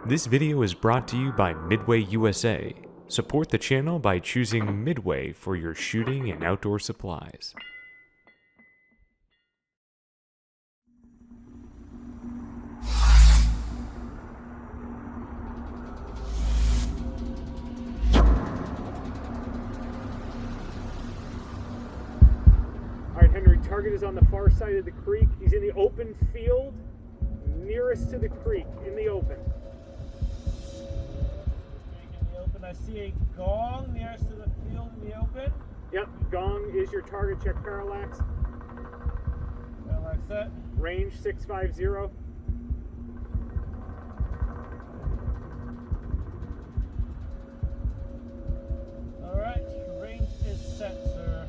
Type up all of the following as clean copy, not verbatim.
This video is brought to you by Midway USA. Support the channel by choosing Midway for your shooting and outdoor supplies. Alright, Henry, target is on the far side of the creek. He's in the open field, nearest to the creek, in the open. In the open, I see a gong nearest to the field in the open. Yep, gong is your target. Check parallax. Parallax set. Range 650. Alright, range is set, sir.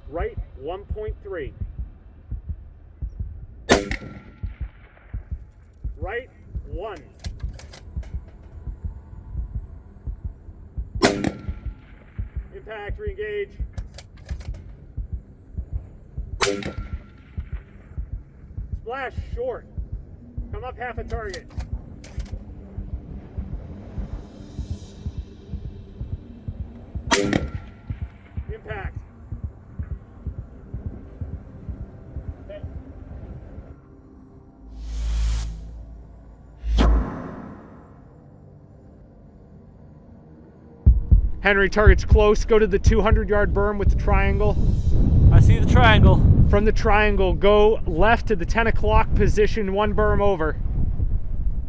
Right 1.3. Right 1. Impact, re-engage. Splash short. Come up half a target. Impact. Okay. Henry, target's close. Go to the 200-yard berm with the triangle. I see the triangle. From the triangle, go left to the 10 o'clock position, one berm over.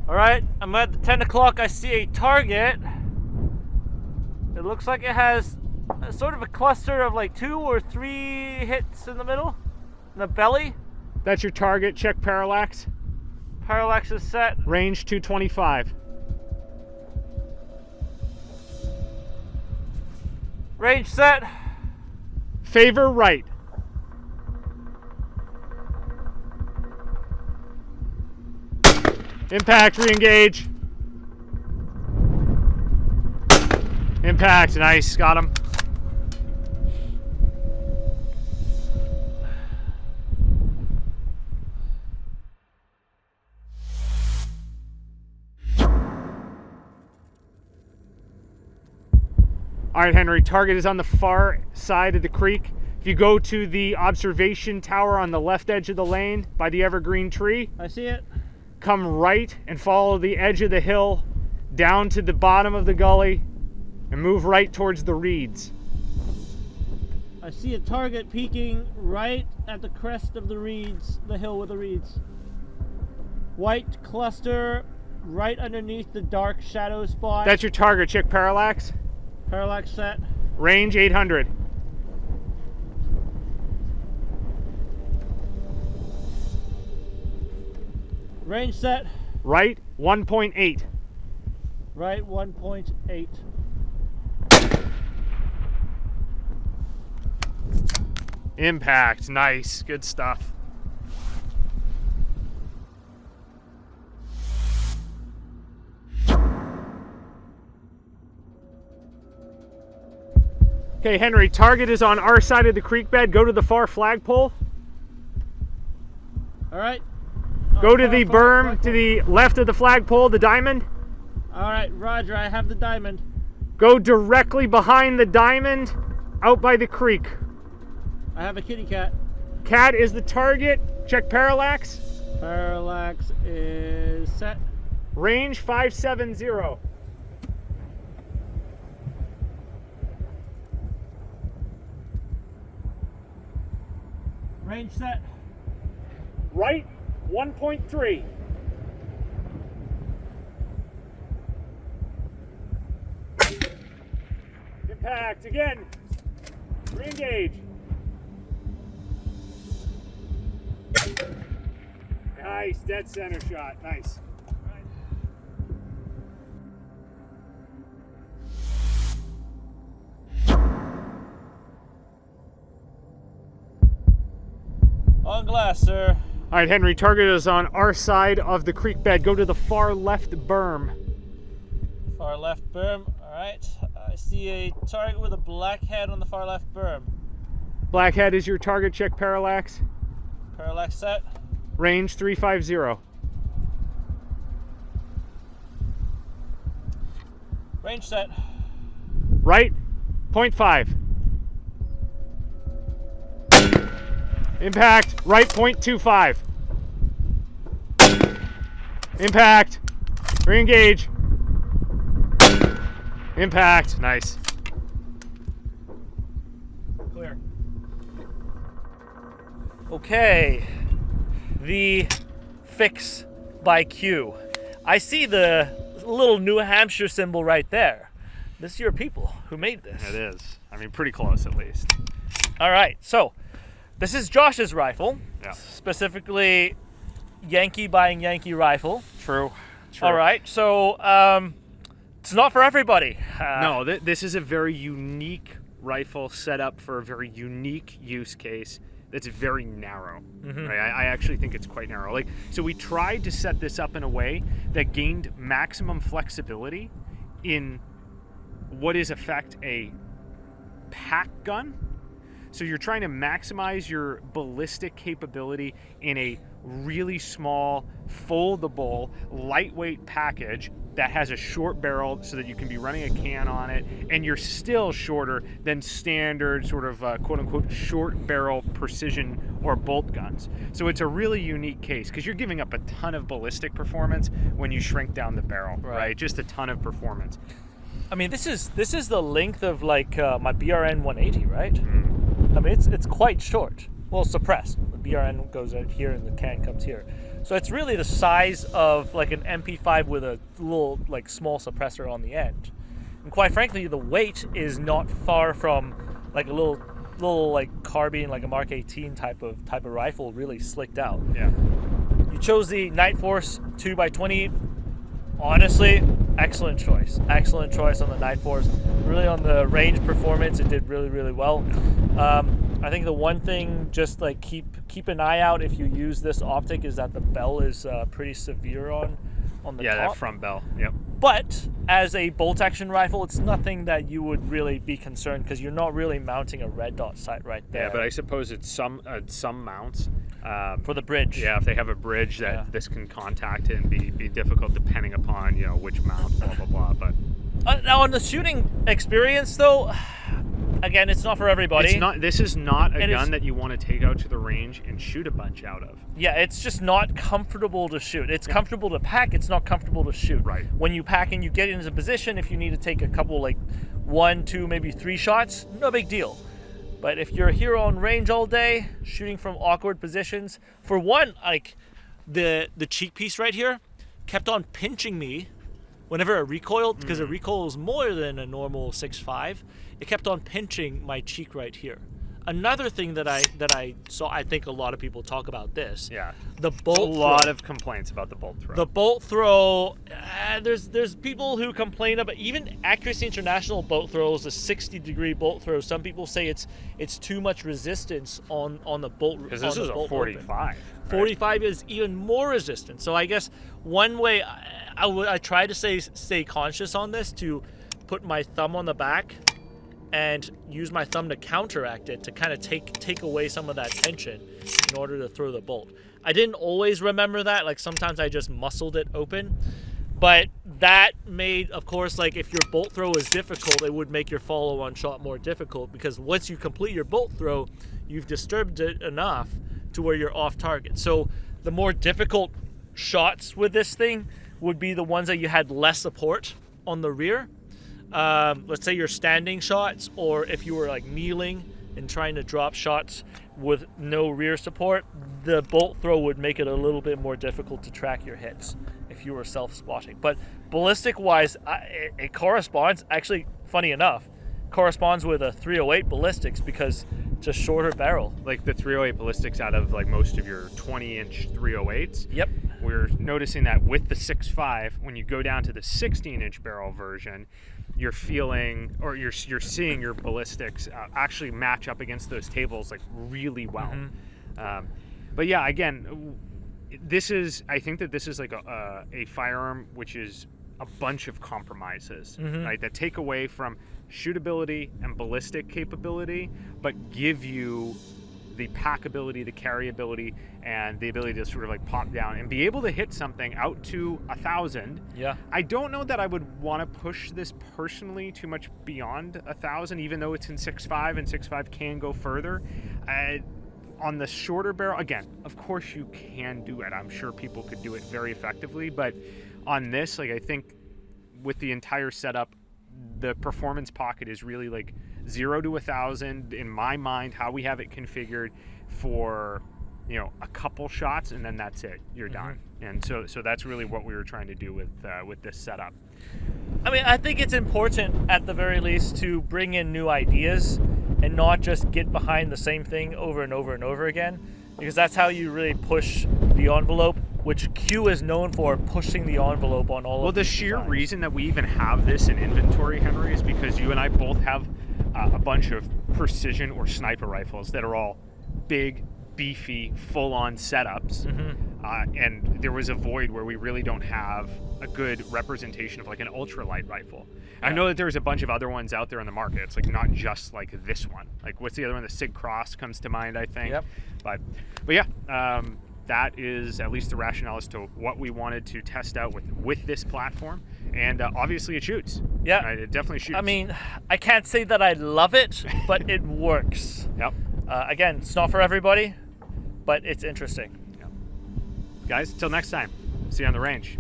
Alright, I'm at the 10 o'clock. I see a target. It looks like it has a sort of a cluster of like 2 or 3 hits in the middle, in the belly. That's your target. Check parallax. Parallax is set. Range 225. Range set. Favor right. Impact, re-engage. Impact, nice, got him. All right, Henry, target is on the far side of the creek. If you go to the observation tower on the left edge of the lane by the evergreen tree, I see it. come right and follow the edge of the hill down to the bottom of the gully and move right towards the reeds. I see a target peeking right at the crest of the reeds, the hill with the reeds. White cluster right underneath the dark shadow spot. That's your target. Check parallax. Parallax set. Range 800. Range set. Right 1.8. Right 1.8. Impact. Nice. Good stuff. Okay, Henry, target is on our side of the creek bed. Go to the far flagpole. Alright. Go to the berm to the left of the flagpole, the diamond. Alright, roger, I have the diamond. Go directly behind the diamond, out by the creek. I have a kitty cat. Cat is the target. Check parallax. Parallax is set. Range 570. Range set. Right 1.3. Impact again. Re-engage. Nice, dead center shot. Nice. On glass, sir. All right, Henry, target is on our side of the creek bed. Go to the far left berm. Far left berm. Alright. I see a target with a black head on the far left berm. Blackhead is your target. Check parallax. Parallax set. Range 350. Range set. Right, 0.5. Impact, right, 0.25. Impact, re-engage. Impact, nice. Clear. Okay, the Fix by Q. I see the little New Hampshire symbol right there. This is your people who made this. It is. I mean, pretty close at least. All right, so this is Josh's rifle, Yeah. specifically Yankee buying Yankee rifle. True. All right, so it's not for everybody. No, this is a very unique rifle set up for a very unique use case that's very narrow. Right? I actually think it's quite narrow. Like, so we tried to set this up in a way that gained maximum flexibility in what is in effect a pack gun. So you're trying to maximize your ballistic capability in a really small, foldable, lightweight package that has a short barrel so that you can be running a can on it, and you're still shorter than standard sort of quote-unquote short barrel precision or bolt guns. So it's a really unique case because you're giving up a ton of ballistic performance when you shrink down the barrel, right? Just a ton of performance. I mean, this is the length of like my BRN 180, right? I mean, it's quite short. Well, suppressed. The BRN goes out here and the can comes here. So it's really the size of like an MP5 with a little like small suppressor on the end. And quite frankly, the weight is not far from like a little like carbine, like a Mark 18 type of rifle, really slicked out. Yeah. You chose the Night Force 2x20. Honestly, excellent choice. Excellent choice on the Night Force. Really on the range performance, it did really, really well. I think the one thing, just like keep an eye out if you use this optic, is that the bell is pretty severe on the top. That front bell. Yep. But as a bolt action rifle, it's nothing that you would really be concerned because you're not really mounting a red dot sight right there. Yeah, but I suppose it's some mounts. For the bridge. Yeah, if they have a bridge that this can contact it and be difficult depending upon, which mount, blah, blah, blah. But now on the shooting experience though, again, it's not for everybody. This is not a gun that you want to take out to the range and shoot a bunch out of. Yeah, it's just not comfortable to shoot. It's comfortable to pack, it's not comfortable to shoot. Right. When you pack and you get into position, if you need to take a couple, like 1, 2, maybe 3 shots, no big deal. But if you're here on range all day, shooting from awkward positions, for one, like the cheek piece right here kept on pinching me whenever it recoiled, because it recoils more than a normal 6.5. It kept on pinching my cheek right here. Another thing that I saw, I think a lot of people talk about this. Yeah. The bolt throw. A lot of complaints about the bolt throw. The bolt throw, there's people who complain about, even Accuracy International bolt throws, a 60-degree bolt throw. Some people say it's too much resistance on the bolt. Because this is a 45. Right? 45 is even more resistant. So I guess one way I try to stay conscious on this, to put my thumb on the back and use my thumb to counteract it, to kind of take away some of that tension in order to throw the bolt. I didn't always remember that. Like sometimes I just muscled it open. But that made, of course, like if your bolt throw is difficult, it would make your follow-on shot more difficult, because once you complete your bolt throw, you've disturbed it enough to where you're off target. So the more difficult shots with this thing would be the ones that you had less support on the rear. Let's say your standing shots, or if you were like kneeling and trying to drop shots with no rear support, the bolt throw would make it a little bit more difficult to track your hits if you were self-spotting. But ballistic wise, it corresponds, actually funny enough, corresponds with a 308 ballistics, because it's a shorter barrel. Like the 308 ballistics out of like most of your 20-inch 308s. Yep. We're noticing that with the 6.5, when you go down to the 16-inch barrel version, you're feeling, or you're seeing your ballistics actually match up against those tables like really well. But yeah, again, I think that this is like a firearm which is a bunch of compromises, right, that take away from shootability and ballistic capability, but give you the packability, the carryability, and the ability to sort of like pop down and be able to hit something out to 1,000. Yeah. I don't know that I would want to push this personally too much beyond 1,000, even though it's in 6.5 and 6.5 can go further. On the shorter barrel, again, of course you can do it. I'm sure people could do it very effectively, but on this, like, I think with the entire setup, the performance pocket is really like 0 to 1,000 in my mind, how we have it configured for, you know, a couple shots, and then that's it. You're done. And so that's really what we were trying to do with this setup. I mean, I think it's important at the very least to bring in new ideas and not just get behind the same thing over and over and over again, because that's how you really push the envelope, which Q is known for, pushing the envelope on all of the these sheer designs. reason that we even have this in inventory, Henry, is because you and I both have a bunch of precision or sniper rifles that are all big, beefy, full-on setups. And there was a void where we really don't have a good representation of like an ultralight rifle. I know that there's a bunch of other ones out there in the market. It's like not just like this one. Like, what's the other one? The Sig Cross comes to mind, I think. Yep. But yeah, that is at least the rationale as to what we wanted to test out with this platform. And obviously it shoots. Yeah. It definitely shoots. I mean, I can't say that I love it, but it works. Yep. Again, it's not for everybody, but it's interesting. Yep. Guys, until next time. See you on the range.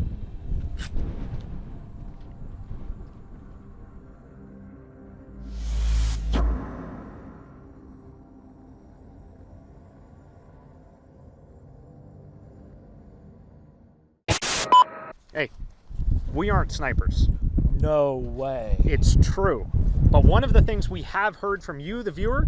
Hey, we aren't snipers. No way. It's true. But one of the things we have heard from you, the viewer,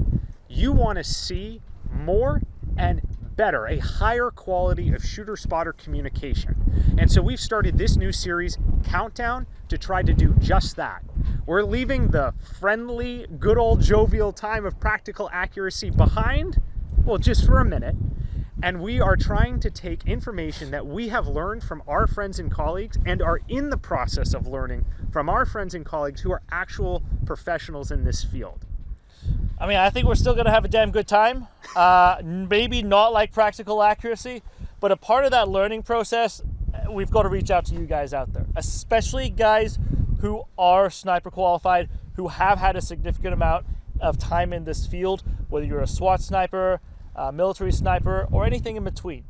you want to see more and better, a higher quality of shooter-spotter communication. And so we've started this new series, Countdown, to try to do just that. We're leaving the friendly, good old jovial time of practical accuracy behind, well, just for a minute. And we are trying to take information that we have learned from our friends and colleagues and are in the process of learning from our friends and colleagues who are actual professionals in this field. I mean, I think we're still going to have a damn good time. Maybe not like practical accuracy, but a part of that learning process, we've got to reach out to you guys out there, especially guys who are sniper qualified, who have had a significant amount of time in this field, whether you're a SWAT sniper, military sniper, or anything in between.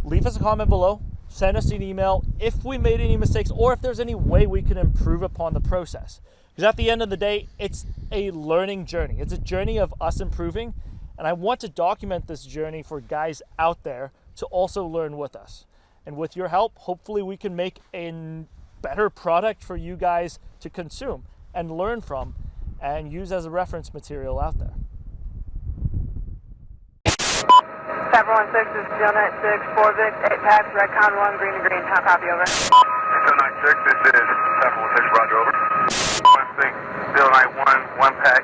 Leave us a comment below, send us an email if we made any mistakes or if there's any way we can improve upon the process. Because at the end of the day, it's a learning journey. It's a journey of us improving, and I want to document this journey for guys out there to also learn with us. And with your help, hopefully we can make a better product for you guys to consume and learn from and use as a reference material out there. 716 is Steel 96, 4 Vic, 8 packs, Red Con 1, green to green. How copy, over? Steel 96, this is 716, roger, over. 16, Steel 91, 1 pack,